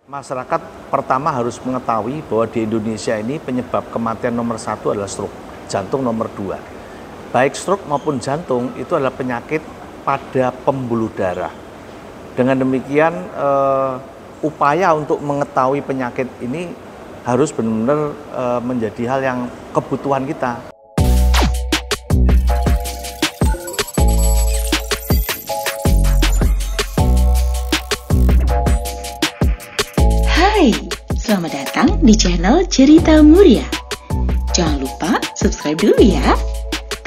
Masyarakat pertama harus mengetahui bahwa di Indonesia ini penyebab kematian nomor 1 adalah stroke, jantung nomor 2. Baik stroke maupun jantung itu adalah penyakit pada pembuluh darah. Dengan demikian upaya untuk mengetahui penyakit ini harus benar-benar menjadi hal yang kebutuhan kita. Hai, selamat datang di channel Cerita Muria. Jangan lupa subscribe dulu ya.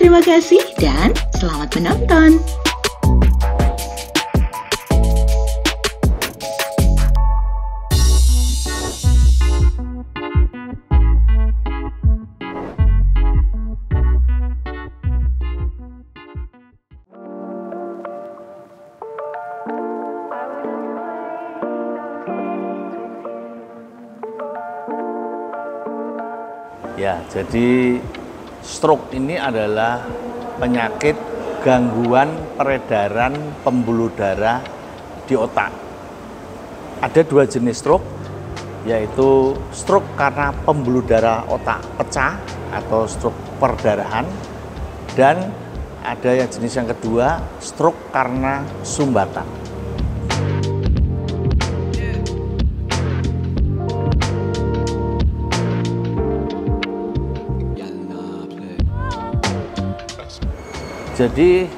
Terima kasih dan selamat menonton. Ya, jadi stroke ini adalah penyakit gangguan peredaran pembuluh darah di otak. Ada dua jenis stroke, yaitu stroke karena pembuluh darah otak pecah atau stroke perdarahan, dan ada yang jenis yang kedua, stroke karena sumbatan. Jadi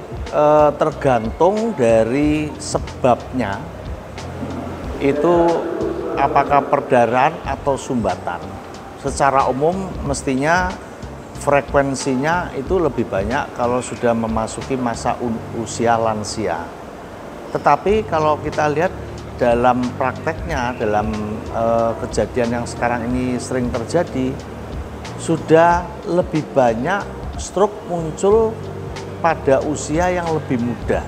tergantung dari sebabnya, itu apakah perdarahan atau sumbatan. Secara umum mestinya frekuensinya itu lebih banyak kalau sudah memasuki masa usia lansia. Tetapi kalau kita lihat dalam prakteknya, dalam kejadian yang sekarang ini sering terjadi, sudah lebih banyak stroke muncul pada usia yang lebih muda.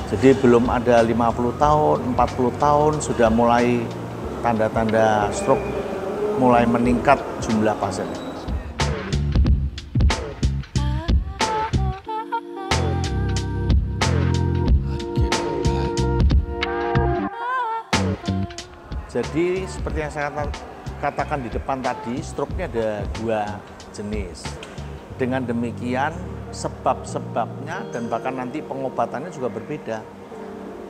Jadi belum ada 50 tahun, 40 tahun sudah mulai tanda-tanda stroke mulai meningkat jumlah pasien. Jadi seperti yang saya katakan di depan tadi, stroke-nya ada dua jenis. Dengan demikian sebab-sebabnya dan bahkan nanti pengobatannya juga berbeda.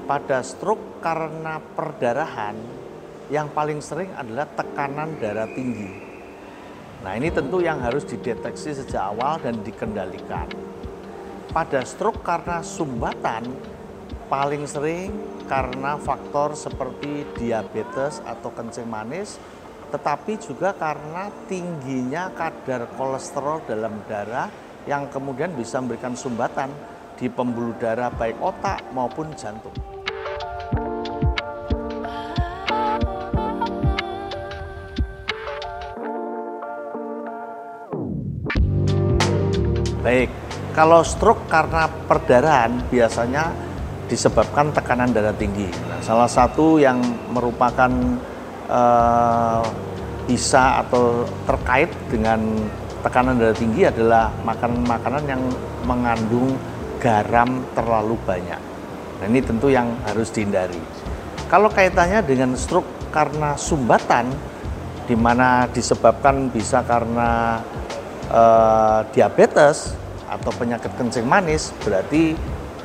Pada stroke karena perdarahan, yang paling sering adalah tekanan darah tinggi. Nah, ini tentu yang harus dideteksi sejak awal dan dikendalikan. Pada stroke karena sumbatan, paling sering karena faktor seperti diabetes atau kencing manis, tetapi juga karena tingginya kadar kolesterol dalam darah yang kemudian bisa memberikan sumbatan di pembuluh darah baik otak maupun jantung. Baik, kalau stroke karena perdarahan biasanya disebabkan tekanan darah tinggi. Nah, salah satu yang merupakan bisa atau terkait dengan tekanan darah tinggi adalah makanan-makanan yang mengandung garam terlalu banyak. Nah, ini tentu yang harus dihindari. Kalau kaitannya dengan stroke karena sumbatan, di mana disebabkan bisa karena diabetes atau penyakit kencing manis, berarti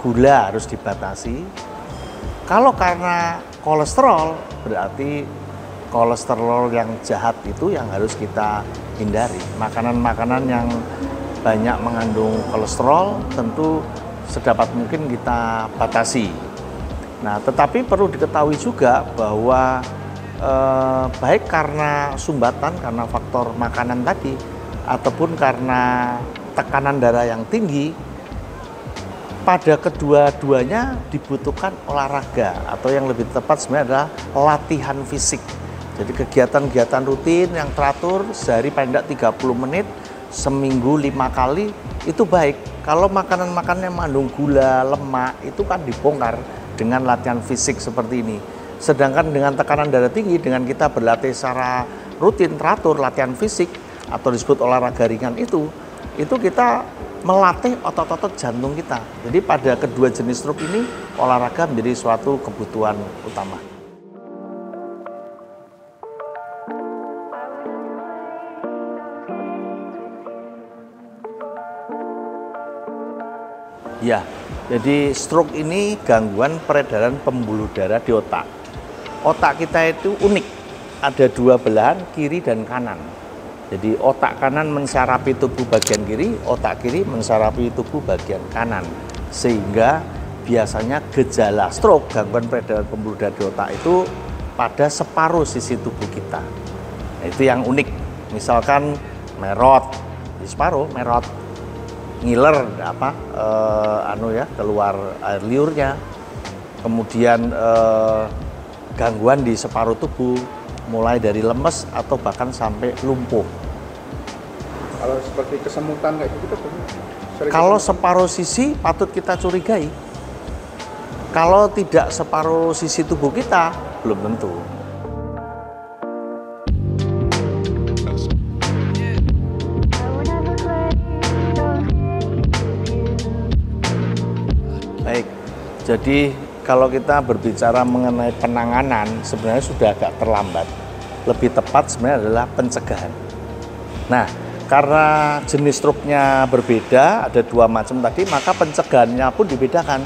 gula harus dibatasi. Kalau karena kolesterol, berarti kolesterol yang jahat itu yang harus kita hindari. Makanan-makanan yang banyak mengandung kolesterol tentu sedapat mungkin kita batasi. Nah, tetapi perlu diketahui juga bahwa baik karena sumbatan, karena faktor makanan tadi, ataupun karena tekanan darah yang tinggi, pada kedua-duanya dibutuhkan olahraga, atau yang lebih tepat sebenarnya adalah latihan fisik. Jadi kegiatan-kegiatan rutin yang teratur sehari paling tidak 30 menit, seminggu 5 kali, itu baik. Kalau makanan-makanan yang mengandung gula, lemak, itu kan dibongkar dengan latihan fisik seperti ini. Sedangkan dengan tekanan darah tinggi, dengan kita berlatih secara rutin, teratur, latihan fisik, atau disebut olahraga ringan itu kita melatih otot-otot jantung kita. Jadi pada kedua jenis stroke ini, olahraga menjadi suatu kebutuhan utama. Ya, jadi stroke ini gangguan peredaran pembuluh darah di otak. Otak kita itu unik, ada dua belahan, kiri dan kanan. Jadi otak kanan mensarapi tubuh bagian kiri, otak kiri mensarapi tubuh bagian kanan. Sehingga biasanya gejala stroke, gangguan peredaran pembuluh darah di otak itu pada separuh sisi tubuh kita. Nah, itu yang unik. Misalkan merot, di separuh merot, ngiler keluar air liurnya. Kemudian gangguan di separuh tubuh, mulai dari lemes atau bahkan sampai lumpuh. Kalau seperti kesemutan kayak gitu, kalau separuh sisi patut kita curigai. Kalau tidak separuh sisi tubuh kita, belum tentu. Baik, jadi kalau kita berbicara mengenai penanganan, sebenarnya sudah agak terlambat. Lebih tepat sebenarnya adalah pencegahan. Nah, karena jenis stroke-nya berbeda, ada dua macam tadi, maka pencegahannya pun dibedakan.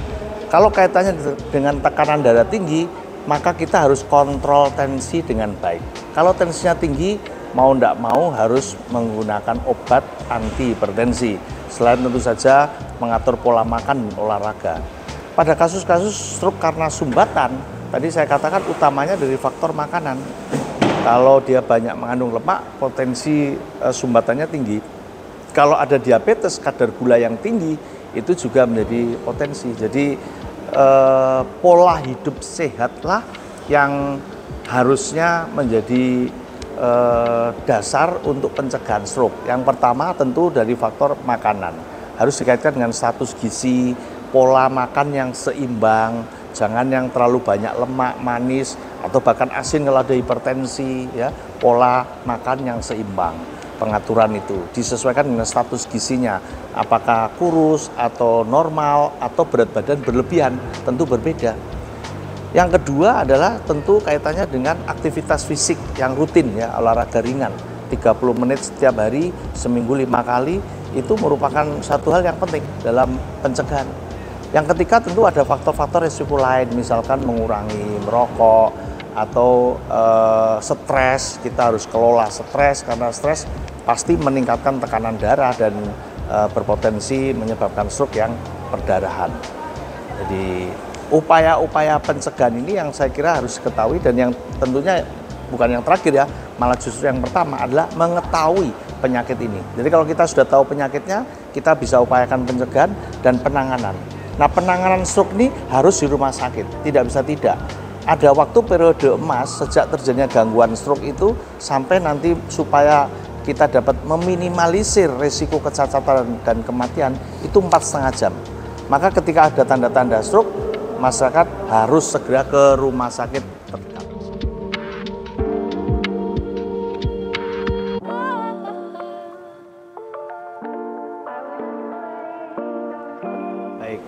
Kalau kaitannya dengan tekanan darah tinggi, maka kita harus kontrol tensi dengan baik. Kalau tensinya tinggi, mau tidak mau harus menggunakan obat anti hipertensi. Selain tentu saja mengatur pola makan dan olahraga. Pada kasus-kasus stroke karena sumbatan, tadi saya katakan utamanya dari faktor makanan. Kalau dia banyak mengandung lemak, potensi sumbatannya tinggi. Kalau ada diabetes, kadar gula yang tinggi, itu juga menjadi potensi. Jadi pola hidup sehatlah yang harusnya menjadi dasar untuk pencegahan stroke. Yang pertama tentu dari faktor makanan. Harus dikaitkan dengan status gizi, pola makan yang seimbang, jangan yang terlalu banyak lemak, manis, atau bahkan asin kalau ada hipertensi, ya. Pola makan yang seimbang. Pengaturan itu disesuaikan dengan status gizinya, apakah kurus atau normal atau berat badan berlebihan, tentu berbeda. Yang kedua adalah tentu kaitannya dengan aktivitas fisik yang rutin, ya, olahraga ringan 30 menit setiap hari, seminggu 5 kali, itu merupakan satu hal yang penting dalam pencegahan. Yang ketiga tentu ada faktor-faktor risiko lain, misalkan mengurangi merokok atau stres. Kita harus kelola stres, karena stres pasti meningkatkan tekanan darah dan berpotensi menyebabkan stroke yang perdarahan. Jadi upaya-upaya pencegahan ini yang saya kira harus diketahui, dan yang tentunya bukan yang terakhir, ya, malah justru yang pertama adalah mengetahui penyakit ini. Jadi kalau kita sudah tahu penyakitnya, kita bisa upayakan pencegahan dan penanganan. Nah, penanganan stroke ini harus di rumah sakit, tidak bisa tidak. Ada waktu periode emas sejak terjadinya gangguan stroke itu sampai nanti supaya kita dapat meminimalisir risiko kecacatan dan kematian itu 4,5 jam. Maka ketika ada tanda-tanda stroke, masyarakat harus segera ke rumah sakit terdekat. Baik,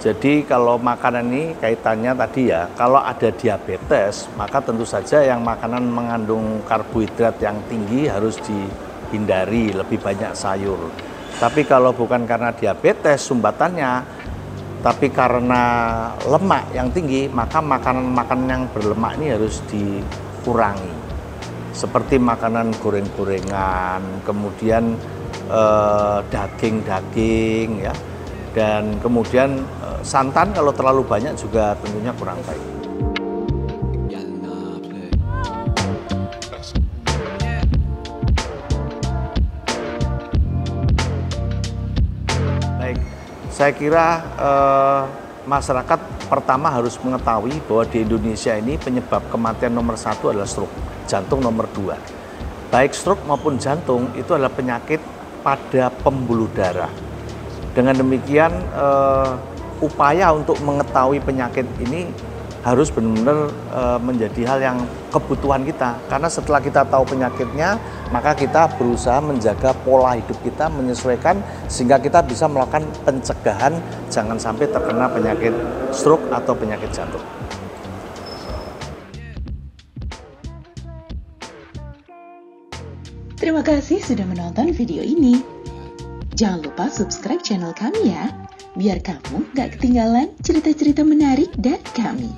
jadi kalau makanan ini kaitannya tadi, ya, kalau ada diabetes, maka tentu saja yang makanan mengandung karbohidrat yang tinggi harus dihindari, lebih banyak sayur. Tapi kalau bukan karena diabetes sumbatannya, tapi karena lemak yang tinggi, maka makanan-makanan yang berlemak ini harus dikurangi. Seperti makanan goreng-gorengan, kemudian daging-daging, ya. Dan kemudian santan kalau terlalu banyak juga tentunya kurang baik. Baik, saya kira masyarakat pertama harus mengetahui bahwa di Indonesia ini penyebab kematian nomor 1 adalah stroke, jantung nomor 2. Baik stroke maupun jantung itu adalah penyakit pada pembuluh darah. Dengan demikian, upaya untuk mengetahui penyakit ini harus benar-benar menjadi hal yang kebutuhan kita. Karena setelah kita tahu penyakitnya, maka kita berusaha menjaga pola hidup kita, menyesuaikan, sehingga kita bisa melakukan pencegahan jangan sampai terkena penyakit stroke atau penyakit jantung. Terima kasih sudah menonton video ini. Jangan lupa subscribe channel kami ya, biar kamu gak ketinggalan cerita-cerita menarik dari kami.